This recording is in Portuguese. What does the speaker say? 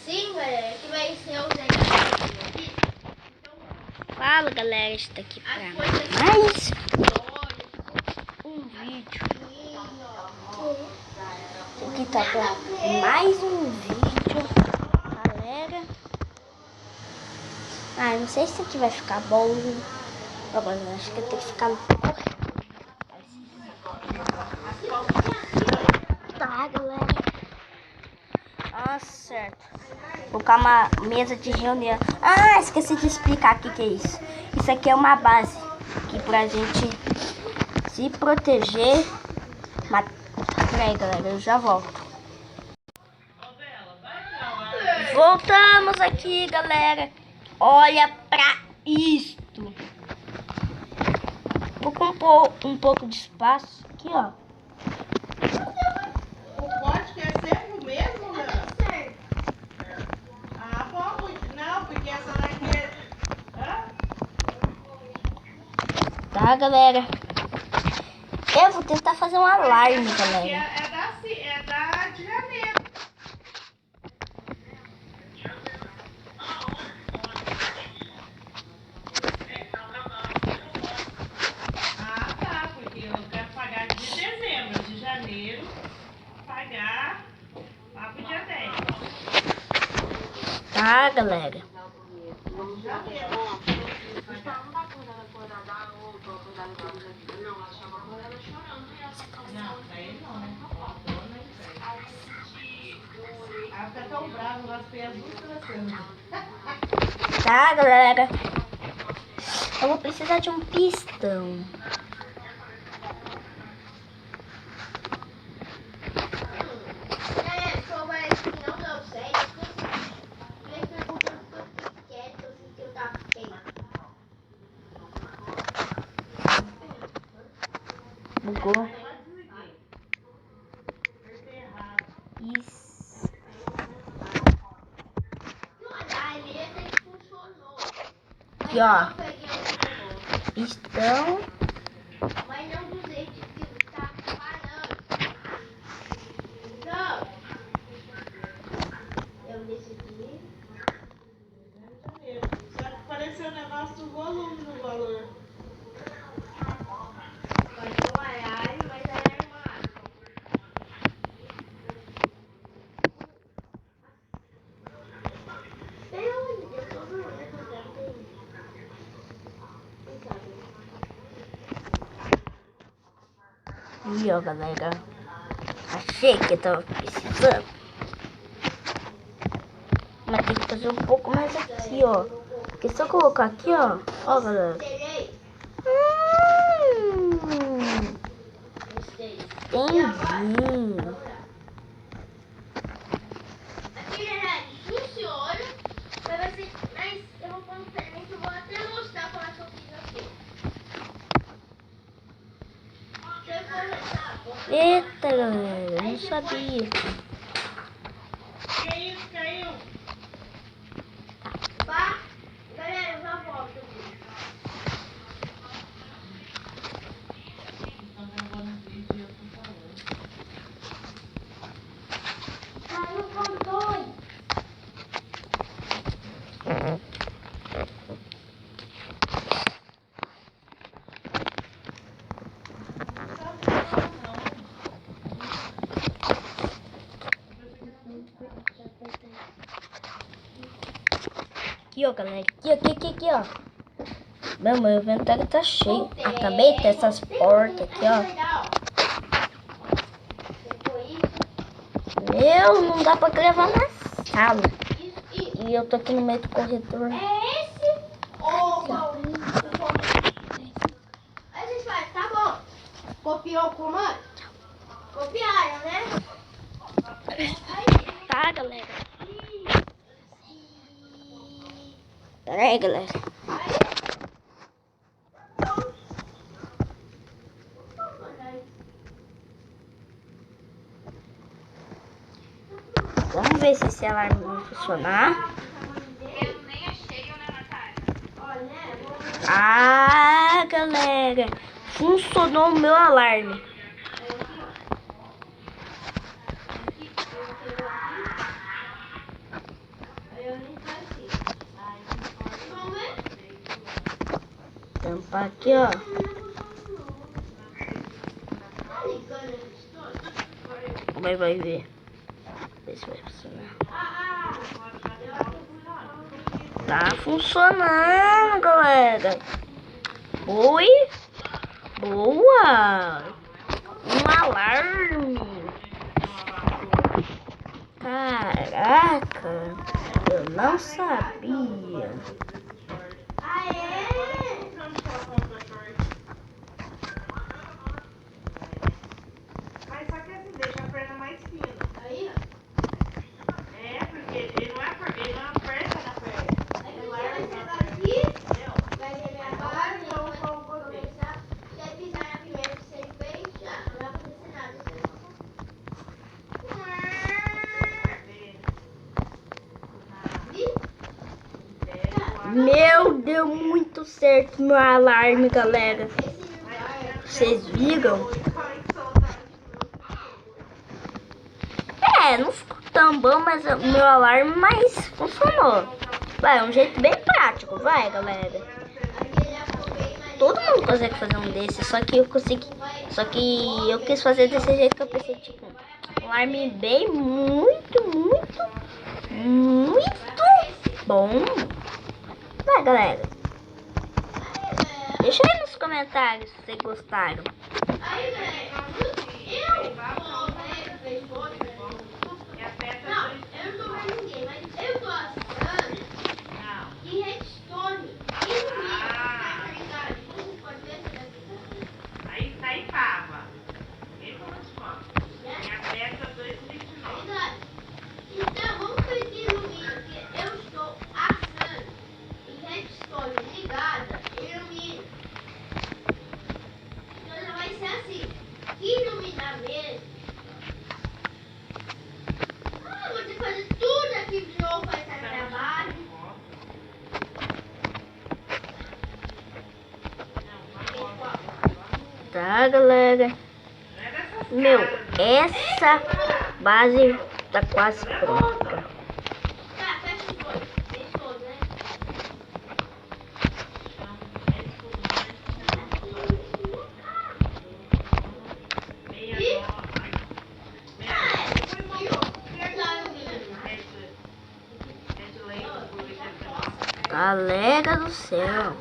assim, galera, que vai ser o negócio aqui. Fala, galera, está aqui pra mais um vídeo. Aqui tá pra mais um vídeo, galera. Não sei se isso aqui vai ficar bom. Agora eu acho que tem que ficar correto. Tá, galera. Certo. Vou colocar uma mesa de reunião. Esqueci de explicar o que é isso. Isso aqui é uma base aqui pra gente se proteger. Peraí, galera, eu já volto. Voltamos aqui, galera. Olha pra isto. Vou compor um pouco de espaço aqui, ó. O código é sempre o mesmo, né? Bom, não, porque essa daqui é... Tá, galera. Eu vou tentar fazer um alarme, galera. É da de janeiro. Tá, porque eu quero pagar de dezembro, de janeiro, pagar lá pro dia 10. Tá, galera. Não, pra ele não, né? Ela fica tão brava, ela fez muito. Tá, galera. Eu vou precisar de um pistão. Bugou. Isso. Aqui, ó. Pistão. Mas não do jeito que tá parando. Não. Eu decidi. Só que apareceu o negócio do volume no valor. Mas não é área, mas é uma. Pelo amor de Deus, eu não lembro. Aí, ó, galera. Achei que eu tava precisando. Mas tem que fazer um pouco mais aqui, ó. Porque se eu colocar aqui, ó. Ó, galera. Entendi. Funciona, mas vai ser. Mas eu vou pôr um diferente, eu vou até mostrar para que eu fiz aqui. Eita, galera. Eu não sabia. Que isso, caiu? Vá, galera, eu já volto. Estão gravando um vídeo e eu tô falando. Caiu o controle. Aqui, ó, galera. Aqui, ó. Meu inventário tá cheio. Acabei de ter essas portas aqui, ó. Não dá pra gravar na sala. E eu tô aqui no meio do corredor. É esse? Ou a gente vai, tá bom. Copiou o comando? Copiaram, né? Tá, galera. Pera aí, galera. Vamos ver se esse alarme vai funcionar. Galera. Funcionou o meu alarme. Tampar aqui, ó. Vai ver. Vê se vai funcionar. Tá funcionando, galera. Oi. Boa. Um alarme. Caraca. Eu não sabia. Mas só que assim, deixa a perna mais fina. Aí, É, porque ele não aperta na perna. aí você vai chegar aqui, vai ver minha barra, e eu vou começar. Se você pisar na primeira que você fez, já não vai acontecer nada. Meu, deu muito certo meu alarme, galera. Vocês viram? É, não ficou tão bom, mas o meu alarme mais funcionou. Vai, é um jeito bem prático, vai, galera. Todo mundo consegue fazer um desses, só que eu quis fazer desse jeito que eu pensei, tipo, um alarme bem muito bom. Vai, galera. Deixa aí nos comentários se vocês gostaram. Aí, velho, não, eu não tô vendo ninguém, mas eu tô achando que redstone Aí tava. Esse eu vou te mostrar. E aperta 2,29. então, vamos ver se ilumina, porque eu estou achando que redstone ligada ilumina. Então já vai ser assim, que iluminar mesmo. Ah, vou ter que fazer tudo aqui de novo para estar trabalho. Tá, galera. Meu, essa base tá quase pronta. Tá, fecha os dois. Fez todos, né? Galera do céu.